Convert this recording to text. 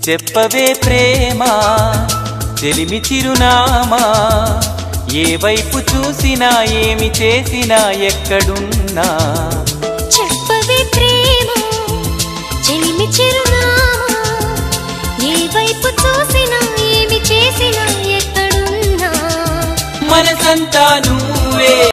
చెప్పవే ప్రేమ చెలిమి చిరునామా ఏ వైపు చూసినా ఏమి చేసినా ఎక్కడున్నా చెప్పవే ప్రేమ చెలిమి చిరునామా ఏ వైపు చూసినా ఏమి చేసినా ఎక్కడున్నా మనసంతా నువ్వే